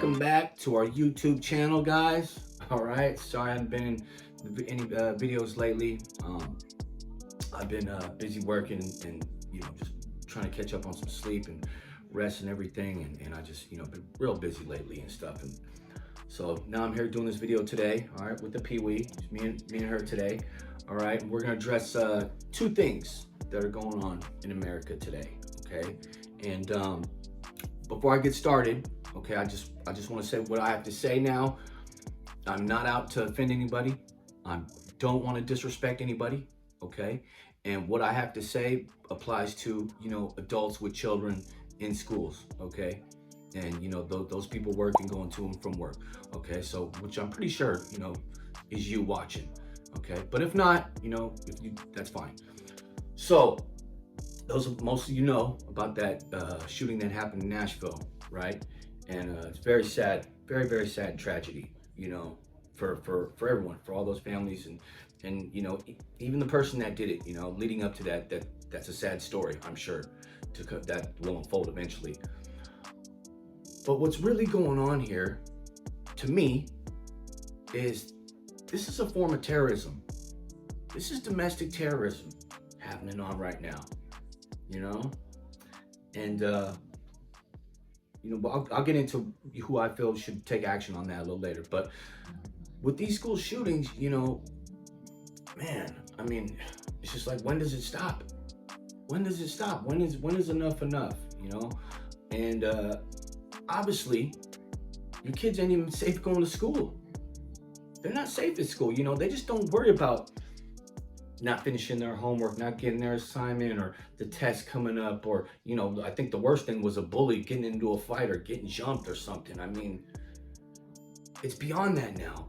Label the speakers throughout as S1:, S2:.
S1: welcome back to our YouTube channel, guys. All right, sorry I haven't been in any videos lately. I've been busy working and just trying to catch up on some sleep and rest and everything, and I just been real busy lately and stuff. And so now I'm here doing this video today. All right, with the Pee-wee, me and her today. All right, we're gonna address two things that are going on in America today. Okay, and before I get started, okay, I just want to say what I have to say now. I'm not out to offend anybody. I don't want to disrespect anybody, okay? And what I have to say applies to, adults with children in schools, okay? And, those people working, going to and from work, okay? So, which I'm pretty sure, is you watching, okay? But if not, that's fine. So, most of you know about that shooting that happened in Nashville, right? And it's very sad, very, very sad tragedy, for everyone, for all those families, and even the person that did it, leading up to that's a sad story, I'm sure, that will unfold eventually. But what's really going on here, to me, is this is a form of terrorism. This is domestic terrorism happening on right now, and I'll get into who I feel should take action on that a little later. But with these school shootings, man, I mean, it's just like, when does it stop? When does it stop? When is enough enough? And obviously, your kids ain't even safe going to school. They're not safe at school. They just don't worry about not finishing their homework, not getting their assignment, or the test coming up, or I think the worst thing was a bully getting into a fight or getting jumped or something. I mean, it's beyond that now.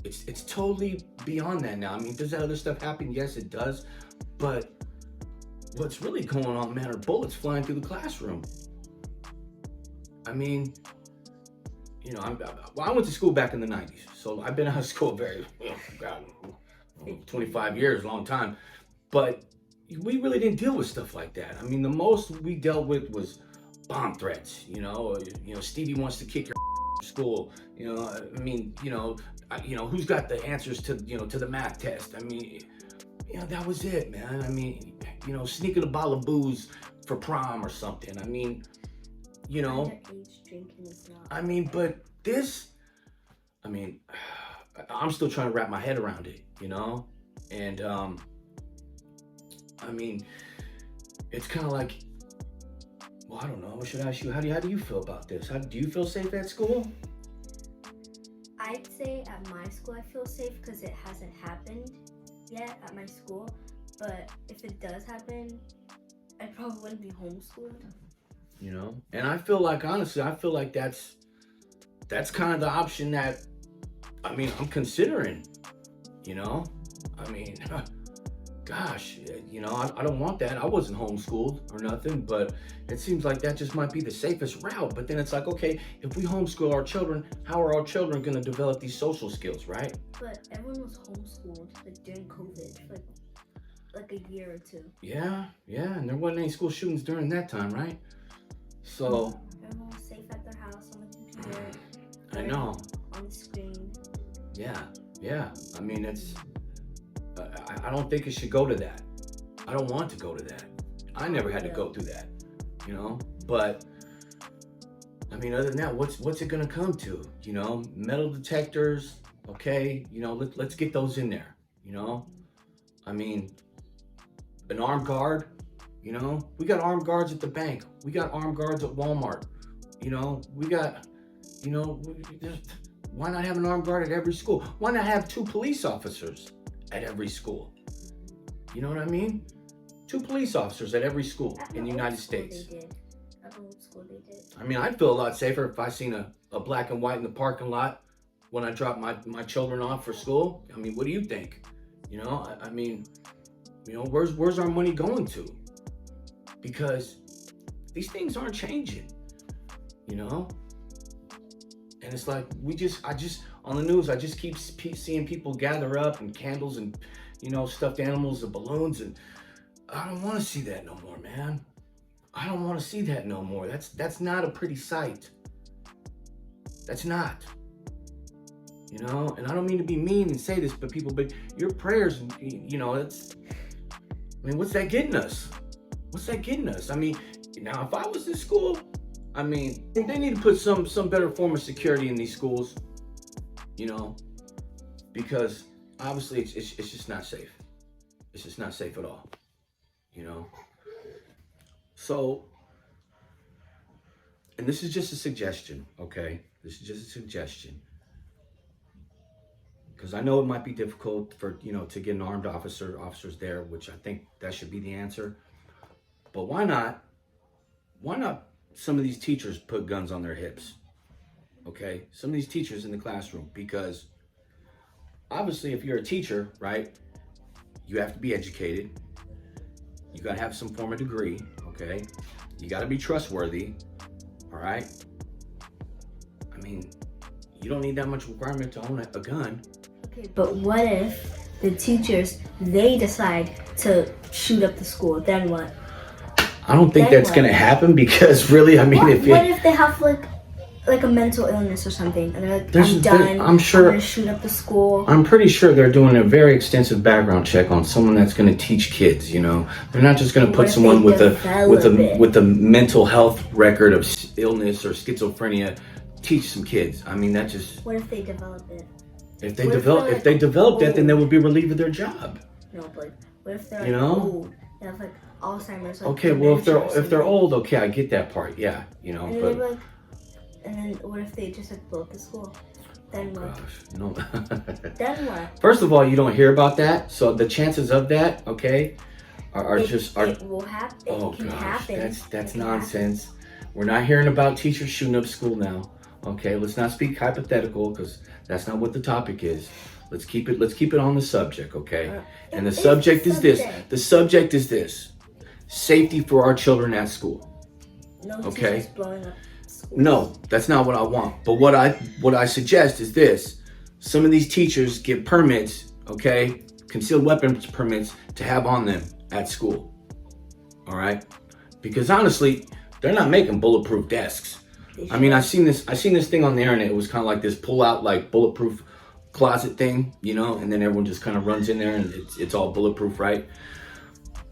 S1: It's totally beyond that now. I mean, does that other stuff happen? Yes, it does. But what's really going on, man, are bullets flying through the classroom. I mean, I went to school back in the 90s, so I've been out of school 25 years, long time. But we really didn't deal with stuff like that. I mean, the most we dealt with was bomb threats. Stevie wants to kick your school. Who's got the answers to the math test? I mean, that was it, man. I mean, sneaking a bottle of booze for prom or something. I mean,
S2: Underage drinking is not.
S1: I mean, but this, I'm still trying to wrap my head around it, and it's kind of like, well, I don't know. I should ask you, how do you feel about this? Do you feel safe at school?
S2: I'd say at my school I feel safe because it hasn't happened yet at my school. But if it does happen, I probably wouldn't be homeschooled.
S1: And I feel like, honestly, that's kind of the option that, I'm considering, gosh, I don't want that. I wasn't homeschooled or nothing, but it seems like that just might be the safest route. But then it's like, okay, if we homeschool our children, how are our children going to develop these social skills, right?
S2: But everyone was homeschooled during COVID for like a year or two.
S1: Yeah, and there wasn't any school shootings during that time, right? So
S2: everyone was safe at their house on the computer.
S1: I know.
S2: On the screen.
S1: Yeah. I mean, it's. I don't think it should go to that. I don't want to go to that. I never had to go through that, But other than that, what's it gonna come to? Metal detectors. Okay, let's get those in there. An armed guard. We got armed guards at the bank. We got armed guards at Walmart. We got, why not have an armed guard at every school? Why not have 2 police officers at every school? You know what I mean? 2 police officers at every school in the United States.
S2: At old school they did.
S1: I'd feel a lot safer if I seen a black and white in the parking lot when I drop my children off for school. What do you think? Where's our money going to? Because these things aren't changing, And it's like, I just on the news, I just keep seeing people gather up and candles and, stuffed animals and balloons, and I don't want to see that no more, man. I don't want to see that no more. That's not a pretty sight. That's not. You know, and I don't mean to be mean and say this, but your prayers, you know, what's that getting us? What's that getting us? I mean, now if I was in school, I mean, they need to put some better form of security in these schools, you know, because obviously it's just not safe. It's just not safe at all, you know. So, and this is just a suggestion, okay? This is just a suggestion. Because I know it might be difficult for, you know, to get an armed officers there, which I think that should be the answer. But why not some of these teachers put guns on their hips? Okay? Some of these teachers in the classroom, because obviously if you're a teacher, right, you have to be educated. You got to have some form of degree, okay? You got to be trustworthy, all right? I mean, you don't need that much requirement to own a gun.
S2: Okay, but what if the teachers, they decide to shoot up the school? Then what?
S1: I don't think that's going to happen, because really, I mean,
S2: what if they have like a mental illness or something, and they're like, I'm done. I'm going to shoot up the school.
S1: I'm pretty sure they're doing a very extensive background check on someone that's going to teach kids. You know, they're not just going to put someone with a mental health record of illness or schizophrenia teach some kids. I mean, that just.
S2: What if they develop it?
S1: If they develop that, then they would be relieved of their job.
S2: No, but what if they're old? They have like Alzheimer's. Like
S1: okay, well if they're old, okay, I get that part. Yeah, you know.
S2: And then what if they just like blow up the school? Then what?
S1: Gosh, no.
S2: Then what?
S1: First of all, you don't hear about that, so the chances of that, okay, are just.
S2: It will happen.
S1: Oh
S2: it can
S1: gosh,
S2: happen.
S1: that's nonsense. We're not hearing about teachers shooting up school now. Okay, let's not speak hypothetical, because that's not what the topic is. Let's keep it on the subject, okay? And the subject is this. The subject is this: safety for our children at school.
S2: No
S1: okay.
S2: Teachers blowing up schools.
S1: No, that's not what I want. But what I suggest is this: some of these teachers get permits, okay, concealed weapons permits to have on them at school. All right, because honestly, they're not making bulletproof desks. I mean, I seen this thing on the internet. It was kind of like this pull out like bulletproof closet thing, you know, and then everyone just kind of runs in there and it's all bulletproof, right?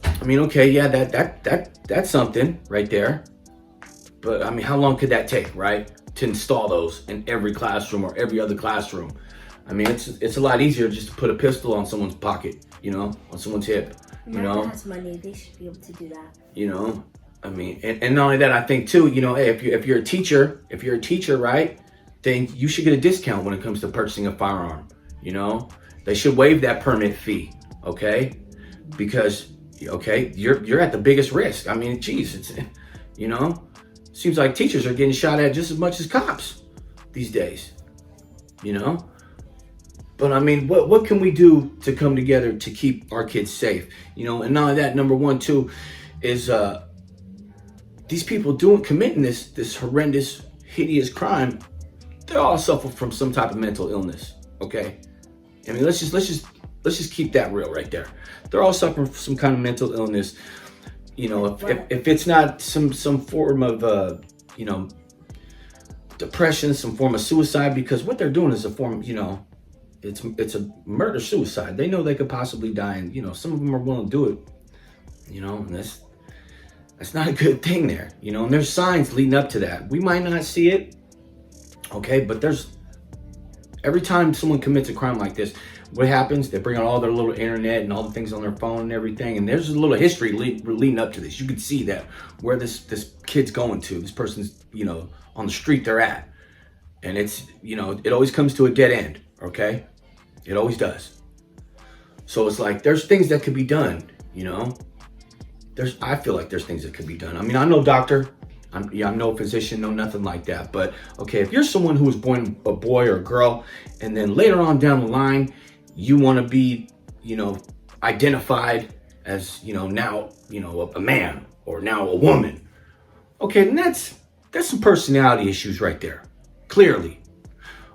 S1: I mean, okay, yeah, that's something right there. But I mean, how long could that take, right? To install those in every classroom or every other classroom. I mean, it's a lot easier just to put a pistol on someone's pocket, you know, on someone's hip. You know,
S2: has money, they should be able to do that.
S1: You know, I mean, and not only that, I think too, you know, hey, if you're a teacher, right, then you should get a discount when it comes to purchasing a firearm. You know, they should waive that permit fee, okay? Because, okay, you're at the biggest risk. I mean, geez, it's, you know, seems like teachers are getting shot at just as much as cops these days, you know? But I mean, what can we do to come together to keep our kids safe? You know, and not only that, number one too, is these people committing this horrendous, hideous crime, they all suffer from some type of mental illness. Okay, I mean, let's just keep that real right there. They're all suffering from some kind of mental illness. You know, if it's not some form of you know, depression, some form of suicide, because what they're doing is a form, you know, it's a murder suicide. They know they could possibly die, and you know, some of them are willing to do it. You know, and that's not a good thing there. You know, and there's signs leading up to that. We might not see it, okay, but every time someone commits a crime like this, what happens? They bring out all their little internet and all the things on their phone and everything, and there's a little history leading up to this. You can see that where this kid's going to, this person's, you know, on the street they're at, and it's, you know, it always comes to a dead end. Okay, it always does. So it's like there's things that could be done. You know, I feel like there's things that could be done. I mean, I'm no doctor. I'm no physician, no nothing like that. But okay, if you're someone who was born a boy or a girl, and then later on down the line, you want to be, you know, identified as, you know, now, you know, a man or now a woman. Okay, then that's some personality issues right there, clearly.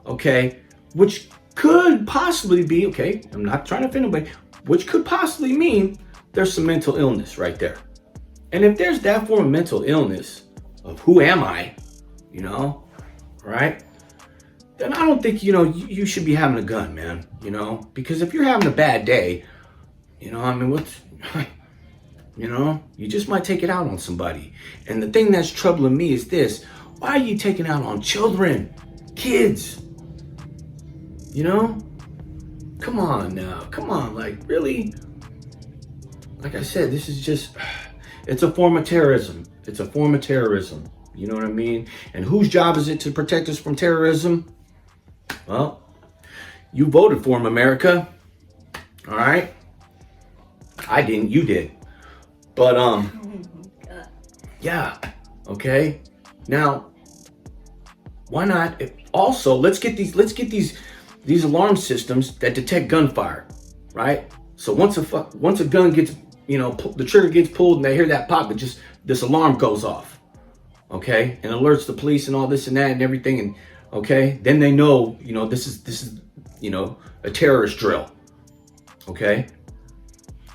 S1: Okay, which could possibly be, okay, I'm not trying to offend anybody, which could possibly mean there's some mental illness right there. And if there's that form of mental illness, of who am I, you know, right? then I don't think, you should be having a gun, man, because if you're having a bad day, I mean, what's, you just might take it out on somebody. And the thing that's troubling me is this: why are you taking out on children, kids? Come on now, come on, like, really? Like I said, this is just, it's a form of terrorism. It's a form of terrorism. You know what I mean? And whose job is it to protect us from terrorism? Well, you voted for him, America. All right? I didn't, you did. But, yeah, okay? Now, why not? Also, let's get these alarm systems that detect gunfire, right? So once a gun gets, the trigger gets pulled and they hear that pop, this alarm goes off, okay, and alerts the police and all this and that and everything, and okay, then they know, this is a terrorist drill, okay.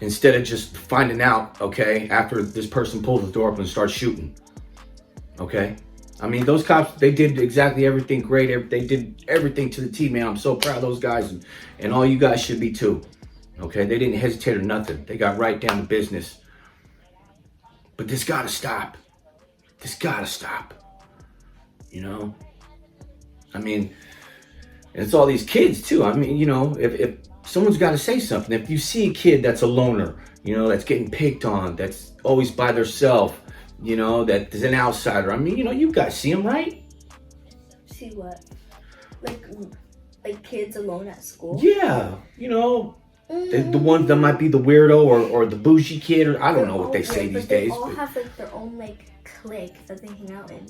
S1: Instead of just finding out, okay, after this person pulls the door up and starts shooting, okay. I mean, those cops, they did exactly everything great. They did everything to the T, man. I'm so proud of those guys, and all you guys should be too. Okay, they didn't hesitate or nothing. They got right down to business. But this gotta stop. This gotta stop. I mean, and it's all these kids too. I mean, if someone's got to say something. If you see a kid that's a loner, that's getting picked on, that's always by themselves, that is an outsider. I mean, you guys see them, right?
S2: See what? Like kids alone at school?
S1: Yeah, the ones that might be the weirdo or the bougie kid, or I don't know what they say these days.
S2: They all have their own clique that they hang out in,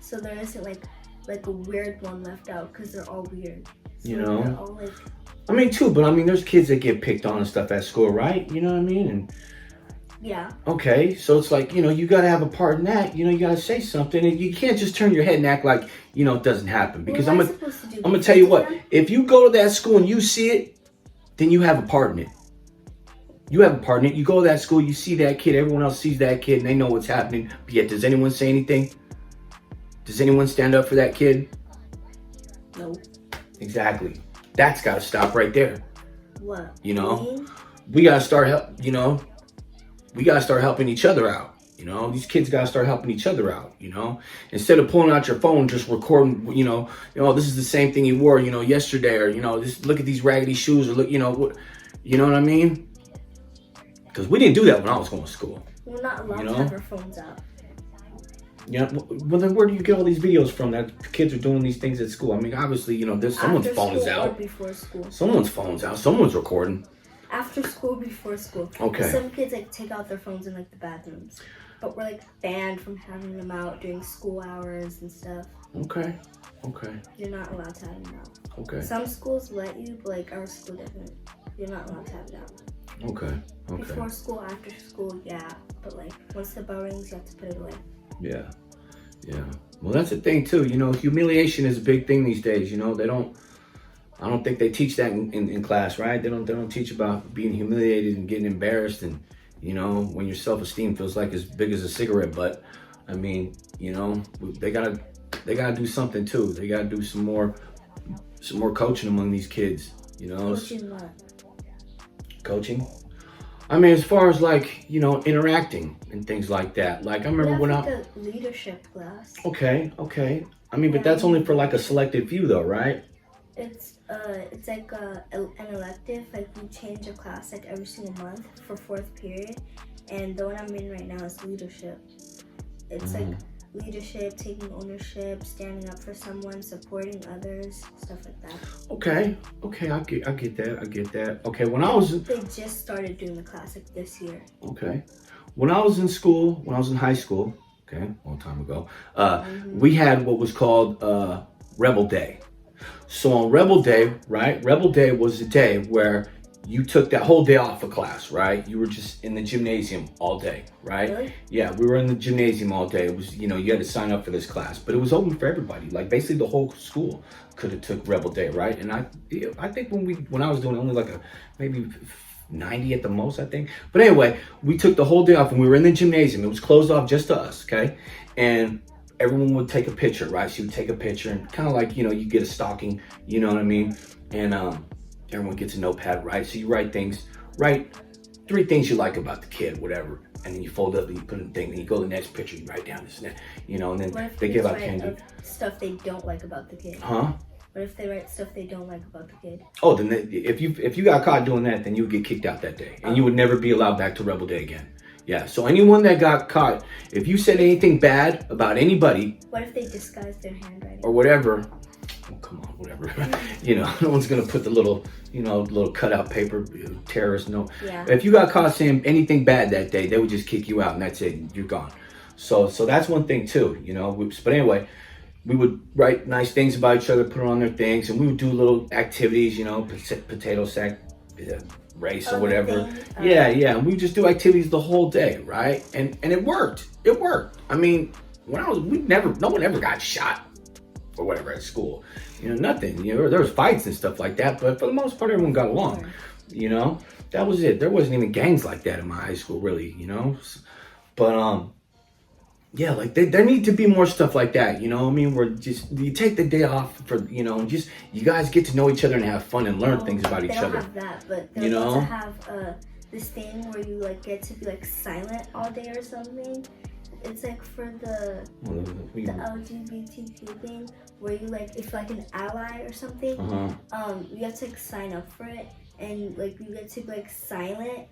S2: so there isn't like a weird one left out because they're all weird. So they're all
S1: I mean, too, but I mean, there's kids that get picked on and stuff at school, right? You know what I mean? And
S2: yeah.
S1: Okay, so it's like, you got to have a part in that. You got to say something, and you can't just turn your head and act like, it doesn't happen. Because I'm gonna tell you what, if you go to that school and you see it, then you have a part in it. You have a part in it. You go to that school, you see that kid, everyone else sees that kid, and they know what's happening. But yet, does anyone say anything? Does anyone stand up for that kid?
S2: No.
S1: Exactly. That's got to stop right there.
S2: What?
S1: We got to start we got to start helping each other out. These kids got to start helping each other out, instead of pulling out your phone, just recording, this is the same thing you wore, yesterday, or, just look at these raggedy shoes, or look, you know what I mean? Because we didn't do that when I was going to school.
S2: We're not allowed to have our phones out.
S1: Yeah, well then where do you get all these videos from that kids are doing these things at school? I mean, obviously, there's someone's phone is out.
S2: Or before school.
S1: Someone's phone's out. Someone's recording.
S2: After school, before school.
S1: Okay.
S2: Some kids take out their phones in the bathrooms, but we're banned from having them out during school hours and stuff.
S1: Okay.
S2: You're not allowed to have them out.
S1: Okay.
S2: Some schools let you, but our school doesn't. You're not allowed to have it out.
S1: Okay.
S2: Before school, after school, yeah, but once the bell rings, you have to put it away.
S1: Yeah. Well, that's the thing too. Humiliation is a big thing these days. I don't think they teach that in class, right? They don't teach about being humiliated and getting embarrassed, and when your self-esteem feels like as big as a cigarette butt. I mean, they gotta do something too. They gotta do some more coaching among these kids.
S2: Coaching what?
S1: Coaching. I mean, as far as interacting and things like that. I remember when
S2: a leadership class.
S1: Okay. I mean, but that's only for a selected few, though, right?
S2: It's an elective. We change a class every single month for 4th period, and the one I'm in right now is leadership. It's leadership, taking ownership, standing up for someone, supporting others, stuff like that. Okay,
S1: I get that. Okay,
S2: they just started doing the class this year.
S1: Okay, when I was in school, when I was in high school, okay, a long time ago, we had what was called Rebel Day. So on Rebel Day, right? Rebel Day was a day where you took that whole day off of class, right? You were just in the gymnasium all day, right?
S2: Really?
S1: Yeah, we were in the gymnasium all day. It was, you had to sign up for this class, but it was open for everybody. Basically the whole school could have took Rebel Day, right? And I think when I was doing it, only maybe 90 at the most, I think. But anyway, we took the whole day off and we were in the gymnasium. It was closed off just to us, okay? And everyone would take a picture, right? So you would take a picture and kind of like, you know, you get a stocking, you know what I mean? And everyone gets a notepad, right? So you write 3 things you like about the kid, whatever. And then you fold up and you put in the thing, and you go to the next picture, you write down this and that, you know, and then they give out candy.
S2: Stuff they don't like about the kid.
S1: Huh?
S2: What if they write stuff they don't like about the kid?
S1: Oh, then if you got caught doing that, then you would get kicked out that day, and you would never be allowed back to Rebel Day again. Yeah. So anyone that got caught, if you said anything bad about anybody,
S2: what if they disguise their handwriting
S1: or whatever? Oh, come on, whatever. You know, no one's gonna put the little cutout paper terrorist note.
S2: Yeah.
S1: If you got caught saying anything bad that day, they would just kick you out, and that's it. You're gone. So that's one thing too. You know. But anyway, we would write nice things about each other, put it on their things, and we would do little activities. You know, potato sack race or whatever. Yeah. And we would just do activities the whole day, right? And it worked. It worked. I mean, no one ever got shot or whatever at school. You know, nothing. You know, there was fights and stuff like that, but for the most part, everyone got along. You know, that was it. There wasn't even gangs like that in my high school, really. You know, but yeah, like there need to be more stuff like that. You know, I mean, where just you take the day off for, you know, and just you guys get to know each other and have fun and learn things about each other.
S2: They don't have that, but they're about to have this thing where you like get to be like silent all day or something. It's like for the LGBTQ thing, where you like, if like an ally or something, you have to like sign up for it, and like you get to be like silent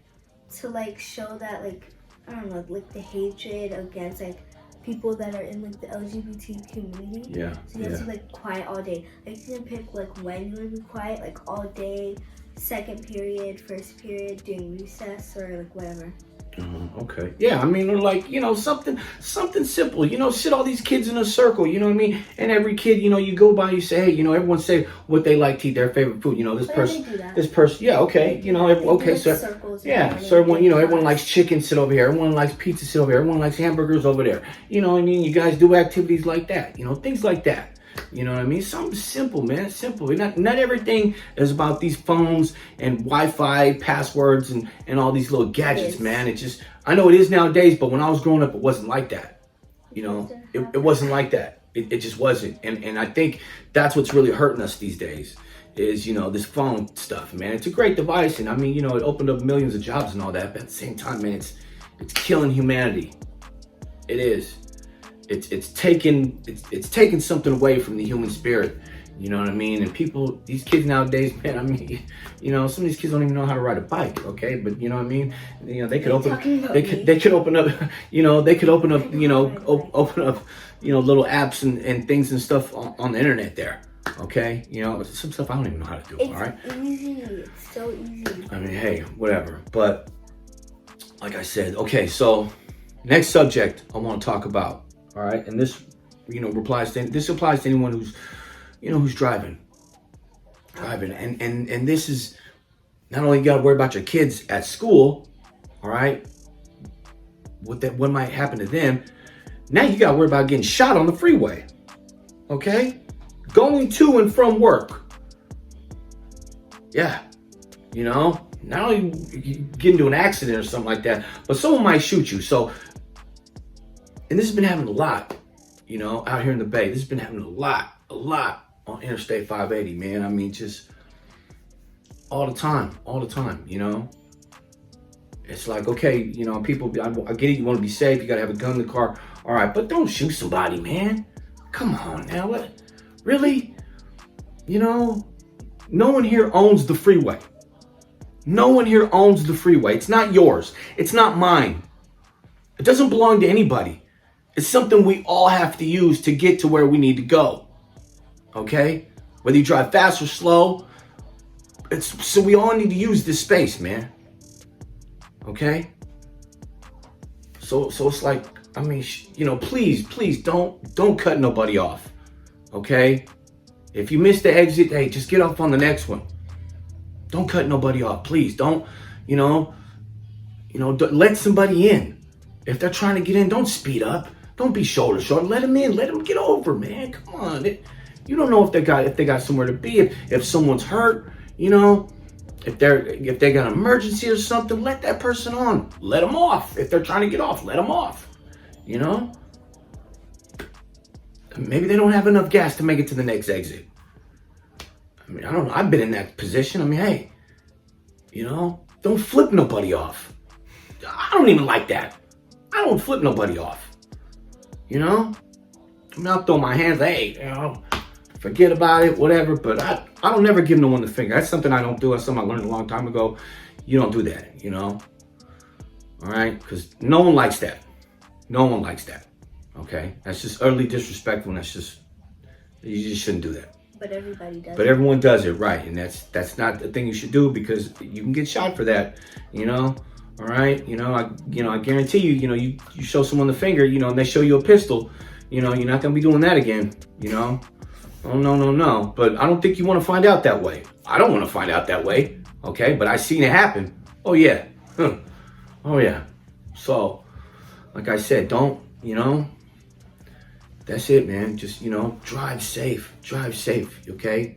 S2: to like show that like, I don't know, like the hatred against like people that are in like the LGBT community.
S1: Yeah.
S2: So you have to be like quiet all day. Like you can pick like when you want to be quiet, like all day, second period, first period, during recess, or like whatever.
S1: Okay. Yeah, I mean, like, you know, something simple, you know, sit all these kids in a circle, you know what I mean? And every kid, you know, you go by, you say, hey, you know, everyone say what they like to eat, their favorite food, you know, this person, yeah, okay, you know, okay, so, yeah, so everyone, you know, everyone likes chicken, sit over here, everyone likes pizza, sit over here, everyone likes hamburgers over there, you know what I mean? You guys do activities like that, you know, things like that. You know what I mean? Something simple, man. Simple. Not everything is about these phones and Wi-Fi passwords and all these little gadgets, man. It just, I know it is nowadays, but when I was growing up, it wasn't like that. You know, it wasn't like that. It just wasn't. And I think that's what's really hurting us these days is, you know, this phone stuff, man. It's a great device. And I mean, you know, it opened up millions of jobs and all that. But at the same time, man, it's killing humanity. It is. It's taking something away from the human spirit, you know what I mean? And people, these kids nowadays, man, I mean, you know, some of these kids don't even know how to ride a bike, okay? But you know what I mean? You know, they could open up, you know, open up, you know, little apps and things and stuff on the internet there, okay? You know, some stuff I don't even know how to do. All right?
S2: It's easy. It's so easy.
S1: I mean, hey, whatever. But like I said, okay, so next subject I want to talk about. All right, and this, you know, applies to anyone who's, you know, who's driving, and this is not only you got to worry about your kids at school, all right, what might happen to them. Now you got to worry about getting shot on the freeway, okay, going to and from work. Yeah, you know, not only you get into an accident or something like that, but someone might shoot you. So. And this has been happening a lot, you know, out here in the Bay. This has been happening a lot on Interstate 580, man. I mean, just all the time, you know. It's like, okay, you know, people, I get it, you want to be safe, you got to have a gun in the car. All right, but don't shoot somebody, man. Come on now, what? Really? You know, no one here owns the freeway. No one here owns the freeway. It's not yours. It's not mine. It doesn't belong to anybody. It's something we all have to use to get to where we need to go. Okay? Whether you drive fast or slow, so we all need to use this space, man. Okay? So it's like, I mean, you know, please don't cut nobody off. Okay? If you miss the exit, hey, just get off on the next one. Don't cut nobody off, please. Don't let somebody in. If they're trying to get in, don't speed up. Don't be shoulder short. Let them in. Let them get over, man. Come on. You don't know if they got somewhere to be. If someone's hurt, you know, if they got an emergency or something, let that person on. Let them off. If they're trying to get off, let them off. You know. Maybe they don't have enough gas to make it to the next exit. I mean, I don't know. I've been in that position. I mean, hey, you know, don't flip nobody off. I don't even like that. I don't flip nobody off. You know? I mean, I'll throw my hands, hey, you know, forget about it, whatever. But I don't never give no one the finger. That's something I don't do. That's something I learned a long time ago. You don't do that, you know? All right? Because no one likes that. No one likes that. Okay? That's just utterly disrespectful. And that's just, you just shouldn't do that.
S2: But everybody does.
S1: But everyone does it, right? And that's not the thing you should do, because you can get shot for that, you know? All right? I guarantee you, you show someone the finger, and they show you a pistol, you're not gonna be doing that again, Oh, no. But I don't think you want to find out that way. I don't want to find out that way, okay? But I seen it happen. Oh, yeah. Oh, yeah. So, like I said, don't, that's it, man. Just, drive safe. Drive safe, okay?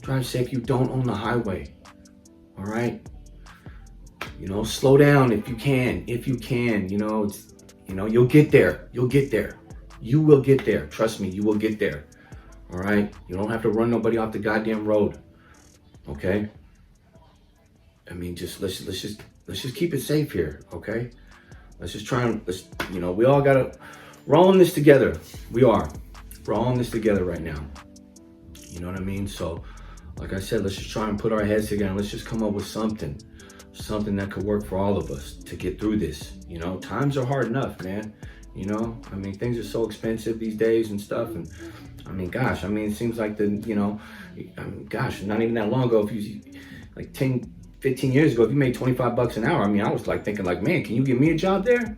S1: Drive safe. You don't own the highway, all right? Slow down if you can. If you can, you'll get there. You'll get there. You will get there. Trust me, you will get there. All right? You don't have to run nobody off the goddamn road. Okay? I mean, let's just keep it safe here, okay? Let's just try and we all we're all in this together. We are. We're all in this together right now. You know what I mean? So, like I said, let's just try and put our heads together. Let's just come up with something that could work for all of us to get through this. Times are hard enough, man. I mean, things are so expensive these days and stuff. And I mean, gosh, it seems like not even that long ago, like 10, 15 years ago, if you made $25 an hour, I was like thinking like, man, can you give me a job there?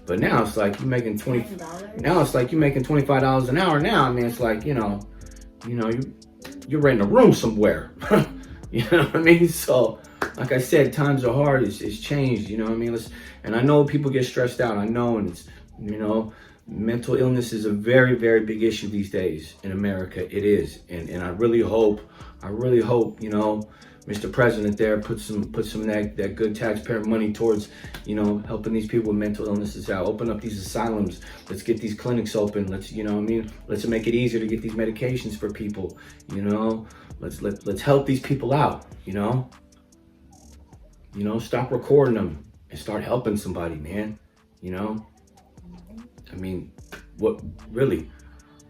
S1: But now it's like you're making $25 an hour now. It's like, you're renting a room somewhere. You know what I mean? So, like I said, times are hard. It's changed. You know what I mean? And I know people get stressed out. I know, and it's, mental illness is a very, very big issue these days in America. It is, and I really hope, Mr. President there put some of that good taxpayer money towards, helping these people with mental illnesses out. Open up these asylums. Let's get these clinics open. Let's make it easier to get these medications for people. Let's help these people out. Stop recording them and start helping somebody, man.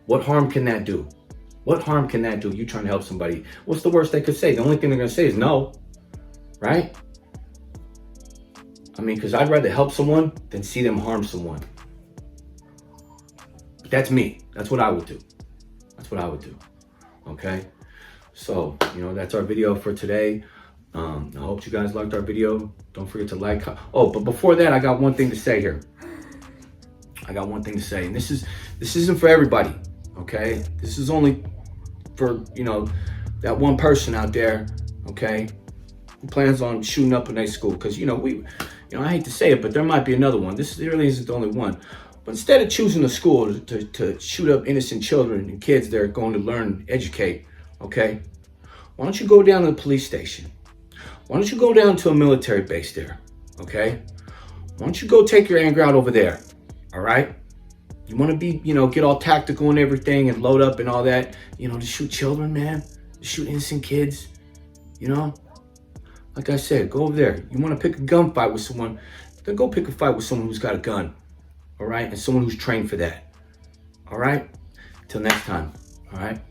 S1: What harm can that do? What harm can that do? You trying to help somebody? What's the worst they could say? The only thing they're going to say is no, right? Because I'd rather help someone than see them harm someone. But that's me. That's what I would do. Okay? So, that's our video for today. I hope you guys liked our video. Don't forget to like. Oh, but before that, I got one thing to say here. And this isn't for everybody, okay? This is only for, that one person out there, okay, who plans on shooting up a nice school. Because, I hate to say it, but there might be another one. This really isn't the only one. But instead of choosing a school to shoot up innocent children and kids that are going to learn and educate, okay, why don't you go down to the police station? Why don't you go down to a military base there, okay? Why don't you go take your anger out over there, all right? You want to be, get all tactical and everything and load up and all that, to shoot children, man, to shoot innocent kids, Like I said, go over there. You want to pick a gunfight with someone, then go pick a fight with someone who's got a gun, all right? And someone who's trained for that, all right? Till next time, all right?